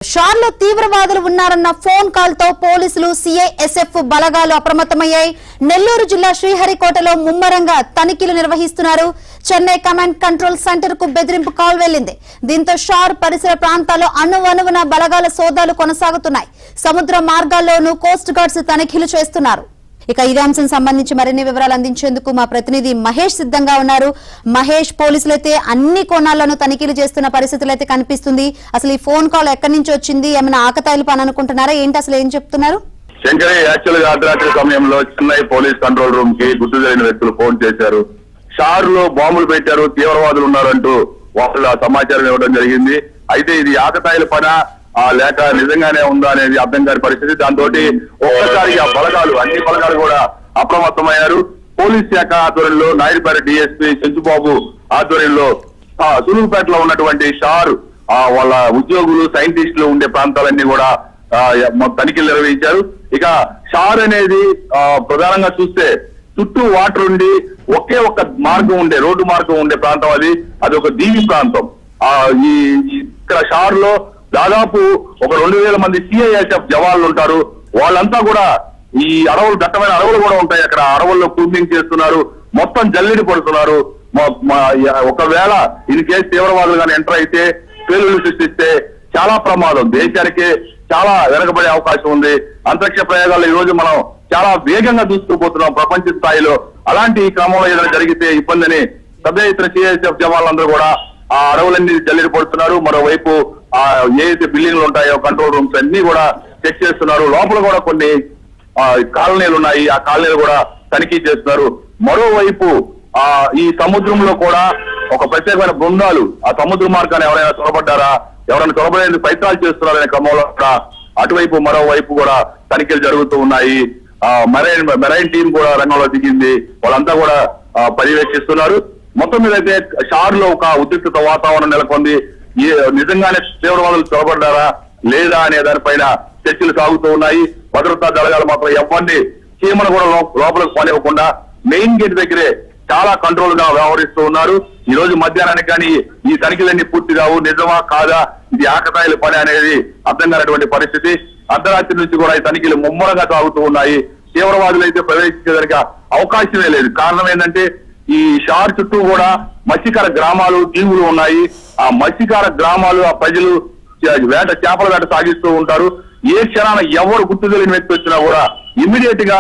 షార్లో తీవ్రవాదులు ఉన్నారన్న phone call తో పోలీసులు సిఐఎస్ఎఫ్ బలగాలు అప్రమత్తమయ్యాయి. నెల్లూరు జిల్లా శ్రీహరికోటలో ముమ్మరంగా తనిఖీలు నిర్వహిస్తున్నారు. చెన్నై కమాండ్ కంట్రోల్ సెంటర్ కు బెదిరింపు కాల్ వెళ్లింది. దీంతో షార్ పరిసర ప్రాంతాల్లో అణువణువున బలగాల సోదాలు కొనసాగుతున్నాయి. సముద్ర మార్గాల్లోనూ కోస్ట్ గార్డ్స్ తనిఖీలు చేస్తున్నారు. ఇక ఇదే అంశం సంబంధించి మరిన్ని వివరాలు అందించేందుకు మా ప్రతినిధి మహేష్ సిద్ధంగా ఉన్నారు. మహేష్, పోలీసులైతే అన్ని కోణాలను తనిఖీలు చేస్తున్న పరిస్థితులు అయితే కనిపిస్తుంది. అసలు ఈ ఫోన్ కాల్ ఎక్కడి నుంచి వచ్చింది? ఏమైనా ఆకతాయిలు పని అనుకుంటున్నారా ఏంటి? అసలు ఏం చెప్తున్నారు? శంకరి, యాక్చువల్ గా అర్ధరాత్రి సమయంలో చెన్నై పోలీస్ కంట్రోల్ రూమ్ కి గుర్తు తెలియని వ్యక్తులు ఫోన్ చేశారు. షార్ లో బాంబులు పెట్టారు, తీవ్రవాదులు ఉన్నారంటూ వాళ్ళ సమాచారం ఇవ్వడం జరిగింది. అయితే ఇది ఆకతాయిల పనా లేక నిజంగానే ఉందా అనేది అర్థం కాని పరిస్థితి. దాంతో ఒక్కసారిగా బలగాలు, అన్ని బలగాలు కూడా అప్రమత్తమయ్యారు. పోలీస్ శాఖ ఆధ్వర్యంలో నాయుడుపేట డిఎస్పీ చెంచుబాబు ఆధ్వర్యంలో సులువుపేటలో ఉన్నటువంటి షార్ వాళ్ళ ఉద్యోగులు, సైంటిస్టులు ఉండే ప్రాంతాలన్నీ కూడా తనిఖీలు నిర్వహించారు. ఇక షార్ అనేది ప్రధానంగా చూస్తే చుట్టూ వాటర్ ఉండి ఒకే ఒక్క మార్గం ఉండే, రోడ్డు మార్గం ఉండే ప్రాంతం అది ఒక దీవి ప్రాంతం. ఇక్కడ షార్ లో దాదాపు ఒక 2000 మంది సిఐఎస్ఎఫ్ జవాన్లు ఉంటారు. వాళ్ళంతా కూడా ఈ అడవులు, దట్టమైన అడవులు కూడా ఉంటాయి. అక్కడ అడవుల్లో కూంబింగ్ చేస్తున్నారు, మొత్తం జల్లిడి పడుతున్నారు. ఒకవేళ ఇన్ కేసు తీవ్రవాదులు కానీ ఎంటర్ అయితే, పేలుళ్లు సృష్టిస్తే చాలా ప్రమాదం, దేశానికి చాలా వెనకబడే అవకాశం ఉంది. అంతరిక్ష ప్రయోగాలు ఈ రోజు మనం చాలా వేగంగా దూసుకుపోతున్నాం ప్రపంచ స్థాయిలో. అలాంటి క్రమంలో ఏదైనా జరిగితే ఇబ్బందిని పెద్ద ఎత్తున సిఐఎస్ఎఫ్ జవాన్లందరూ కూడా ఆ అడవులన్నీ జల్లిడి పడుతున్నారు. మరోవైపు ఏదైతే బిల్డింగ్లు ఉంటాయో, కంట్రోల్ రూమ్స్ అన్ని కూడా చెక్ చేస్తున్నారు. లోపల కూడా కొన్ని కాలనీలు ఉన్నాయి, ఆ కాలనీలు కూడా తనిఖీ చేస్తున్నారు. మరోవైపు ఈ సముద్రంలో కూడా ఒక ప్రత్యేకమైన బృందాలు ఆ సముద్ర మార్గాన్ని ఎవరైనా చొరబడ్డారా, ఎవరైనా చొరబడేందుకు ప్రయత్నాలు చేస్తున్నారనే క్రమంలో కూడా అటువైపు మరోవైపు కూడా తనిఖీలు జరుగుతూ ఉన్నాయి. మెరైన్ టీం కూడా రంగంలో దిగింది. వాళ్ళంతా కూడా పర్యవేక్షిస్తున్నారు. మొత్తం మీద అయితే షార్ లో ఒక ఉద్రిక్తత వాతావరణం నెలకొంది. నిజంగానే తీవ్రవాదులు చొరబడ్డారా లేదా అనే దానిపైన చర్చలు సాగుతూ ఉన్నాయి. భద్రతా దళాలు మాత్రం ఎవరిని చీమను కూడా లోపలికి పోనివ్వకుండా మెయిన్ గేట్ దగ్గరే చాలా కంట్రోల్ గా వ్యవహరిస్తూ ఉన్నారు. ఈ రోజు మధ్యాహ్నానికి కానీ ఈ తనిఖీలన్నీ పూర్తి కావు. నిజమా కాదా, ఇది ఆకతాయిల పని అనేది అర్థం కానటువంటి పరిస్థితి. అర్ధరాత్రి నుంచి కూడా ఈ తనిఖీలు ముమ్మరంగా సాగుతూ ఉన్నాయి. తీవ్రవాదులు అయితే ప్రవేశించడానికి అవకాశమే లేదు. కారణం ఏంటంటే ఈ షార్ చుట్టూ కూడా మత్స్యకార గ్రామాలు, దీవులు ఉన్నాయి. ఆ మత్స్యకార గ్రామాలు, ఆ ప్రజలు చేపల వేట సాగిస్తూ ఉంటారు. ఏ క్షణాన ఎవరు గుర్తు తెలియని వ్యక్తి వచ్చినా కూడా ఇమ్మీడియట్ గా